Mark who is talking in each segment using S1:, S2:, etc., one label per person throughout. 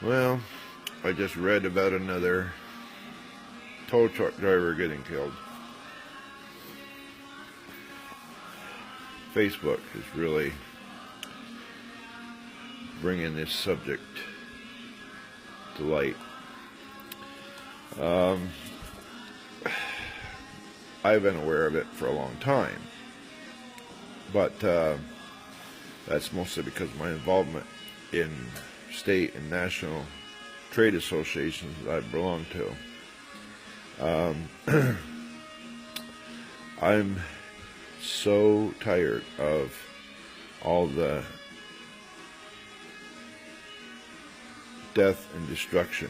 S1: Well, I just read about another tow truck driver getting killed. Facebook is really bringing this subject to light. I've been aware of it for a long time, but that's mostly because of my involvement in state and national trade associations that I belong to. I'm so tired of all the death and destruction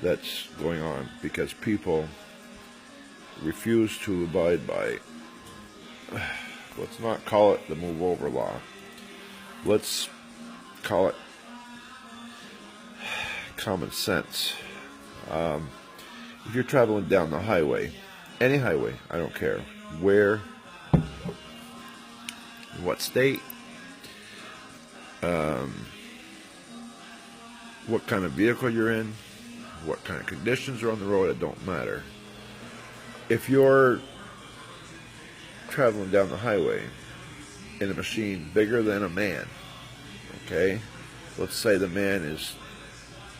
S1: that's going on because people refuse to abide by, let's not call it the move over law, let's call it common sense. If you're traveling down the highway, any highway, I don't care where, what state, what kind of vehicle you're in, what kind of conditions are on the road, it don't matter. If you're traveling down the highway in a machine bigger than a man, okay, let's say the man is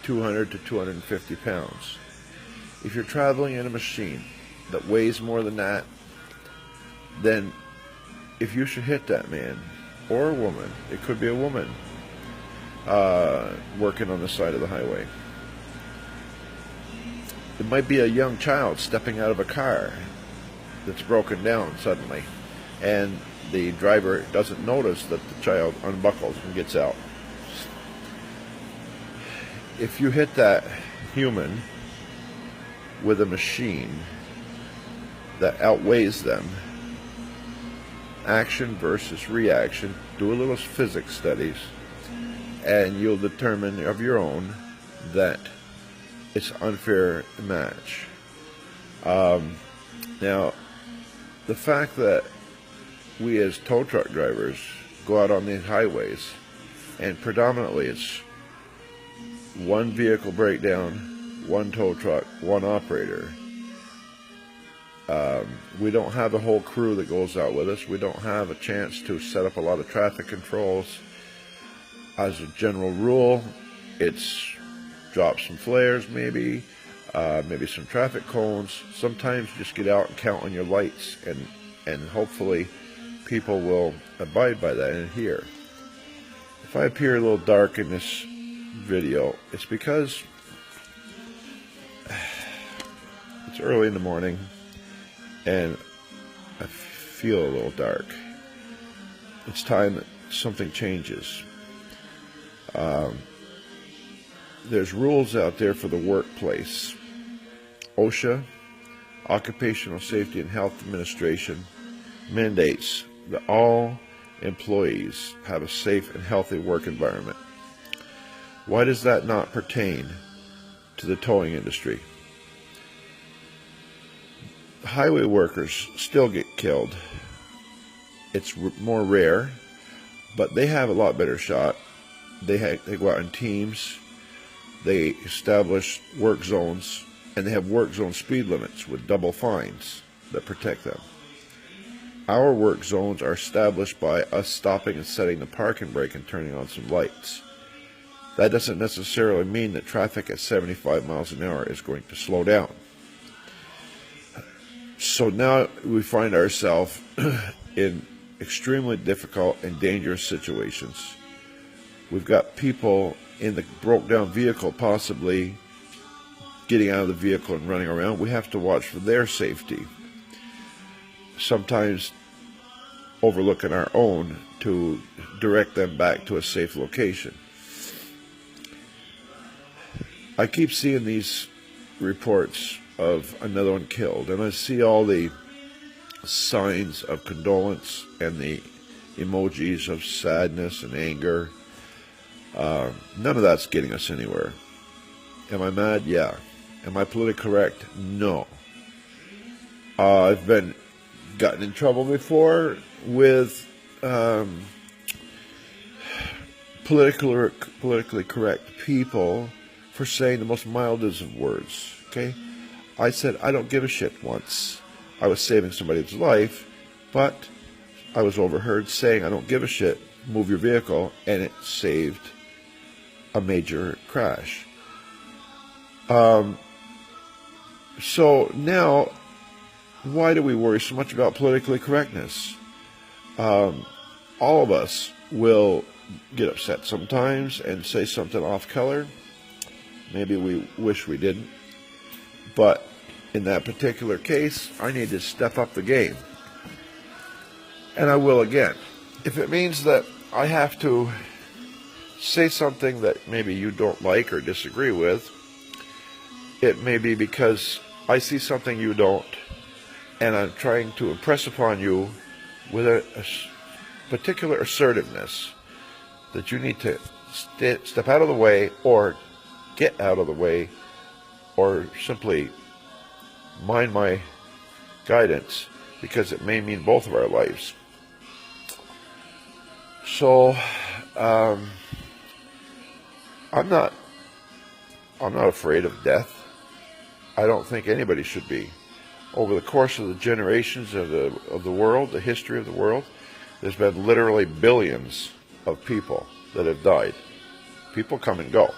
S1: 200 to 250 pounds. If you're traveling in a machine that weighs more than that, then if you should hit that man or a woman, it could be a woman working on the side of the highway. It might be a young child stepping out of a car that's broken down suddenly, and the driver doesn't notice that the child unbuckles and gets out. If you hit that human with a machine that outweighs them, action versus reaction, do a little physics studies, and you'll determine of your own that it's an unfair match. Now, the fact that we as tow truck drivers go out on these highways, and predominantly it's one vehicle breakdown, one tow truck, one operator. We don't have a whole crew that goes out with us. We don't have a chance to set up a lot of traffic controls. As a general rule, it's drop some flares maybe, maybe some traffic cones. Sometimes just get out and count on your lights, and hopefully people will abide by that and adhere. If I appear a little dark in this video, it's because it's early in the morning and I feel a little dark. It's time that something changes. There's rules out there for the workplace. OSHA, Occupational Safety and Health Administration, mandates that all employees have a safe and healthy work environment. Why does that not pertain to the towing industry? Highway workers still get killed. It's more rare, but they have a lot better shot. They go out in teams, they establish work zones, and they have work zone speed limits with double fines that protect them. Our work zones are established by us stopping and setting the parking brake and turning on some lights. That doesn't necessarily mean that traffic at 75 miles an hour is going to slow down. So now we find ourselves in extremely difficult and dangerous situations. We've got people in the broke down vehicle possibly getting out of the vehicle and running around. We have to watch for their safety. Sometimes overlooking our own to direct them back to a safe location. I keep seeing these reports of another one killed, and I see all the signs of condolence and the emojis of sadness and anger. None of that's getting us anywhere. Am I mad? Yeah. Am I politically correct? No. I've been gotten in trouble before with politically correct people for saying the most mildest of words. Okay, I said I don't give a shit once. I was saving somebody's life, but I was overheard saying I don't give a shit, move your vehicle, and it saved a major crash. So now, why do we worry so much about politically correctness? All of us will get upset sometimes and say something off color. Maybe we wish we didn't. But in that particular case, I need to step up the game. And I will again. If it means that I have to say something that maybe you don't like or disagree with, it may be because I see something you don't, and I'm trying to impress upon you with a particular assertiveness that you need to step out of the way, or get out of the way, or simply mind my guidance, because it may mean both of our lives. So I'm not afraid of death. I don't think anybody should be. Over the course of the generations of the world, the history of the world, there's been literally billions of people that have died. People come and go.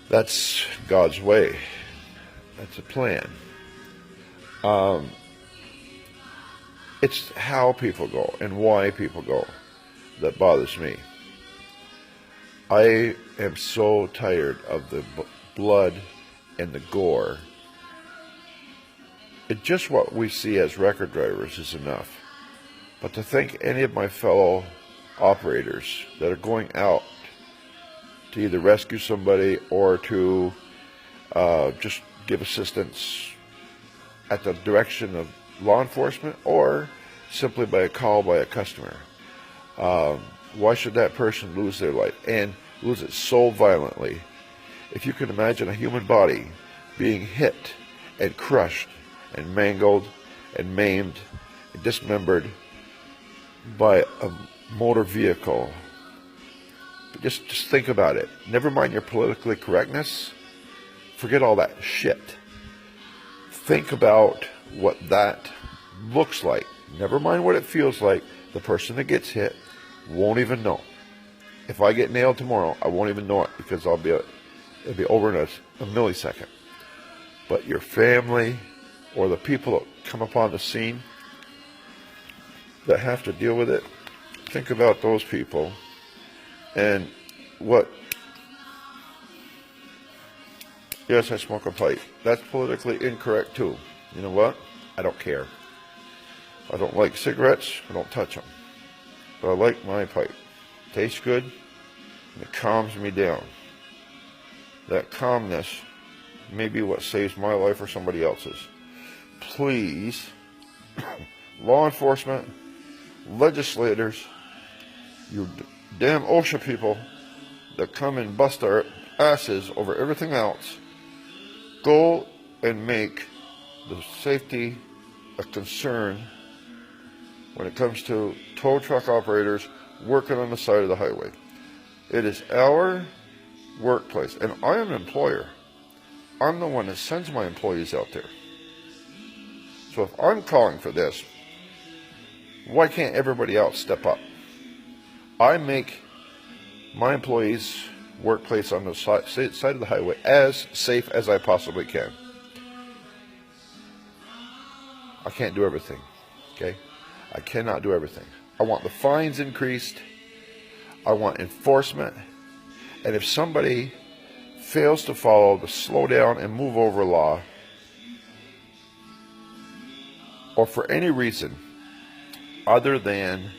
S1: That's God's way. That's a plan. It's how people go and why people go that bothers me. I am so tired of the blood and the gore. Just what we see as record drivers is enough. But to think any of my fellow operators that are going out to either rescue somebody or to just give assistance at the direction of law enforcement, or simply by a call by a customer, why should that person lose their life, and lose it so violently? If you can imagine a human body being hit and crushed and mangled and maimed and dismembered by a motor vehicle, just think about it. Never mind your politically correctness. Forget all that shit. Think about what that looks like. Never mind what it feels like. The person that gets hit won't even know. If I get nailed tomorrow, I won't even know it, because it'll be over in a millisecond. But your family, or the people that come upon the scene that have to deal with it, think about those people. And yes, I smoke a pipe. That's politically incorrect too. You know what? I don't care. I don't like cigarettes. I don't touch them. But I like my pipe. Tastes good, and it calms me down. That calmness may be what saves my life or somebody else's. Please, law enforcement, legislators, you damn OSHA people that come and bust our asses over everything else, go and make the safety a concern when it comes to tow truck operators working on the side of the highway. It is our workplace, and I am an employer. I'm the one that sends my employees out there. So if I'm calling for this, why can't everybody else step up? I make my employees' workplace on the side of the highway as safe as I possibly can. I can't do everything, okay? I cannot do everything. I want the fines increased. I want enforcement. And if somebody fails to follow the slow down and move over law, or for any reason other than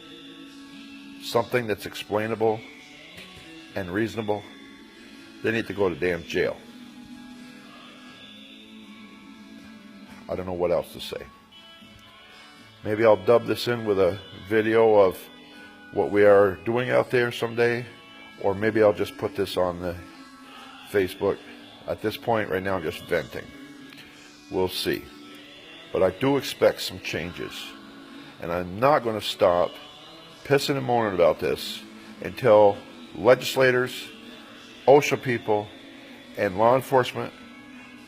S1: something that's explainable and reasonable, they need to go to damn jail. I don't know what else to say. Maybe I'll dub this in with a video of what we are doing out there someday, or maybe I'll just put this on the Facebook. At this point, right now, I'm just venting. We'll see. But I do expect some changes, and I'm not going to stop pissing and moaning about this until legislators, OSHA people, and law enforcement,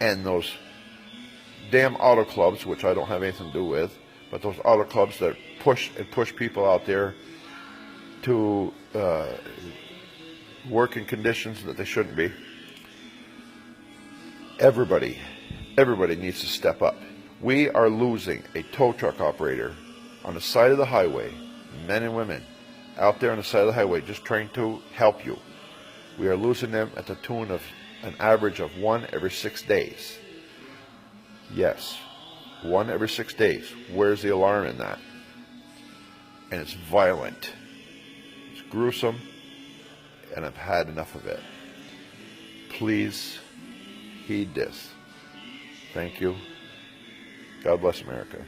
S1: and those damn auto clubs, which I don't have anything to do with, but those auto clubs that push people out there to work in conditions that they shouldn't be. Everybody needs to step up. We are losing a tow truck operator on the side of the highway, men and women out there on the side of the highway just trying to help you. We are losing them at the tune of an average of 1 every 6 days. Yes, 1 every 6 days. Where's the alarm in that? And it's violent. It's gruesome, and I've had enough of it. Please heed this. Thank you. God bless America.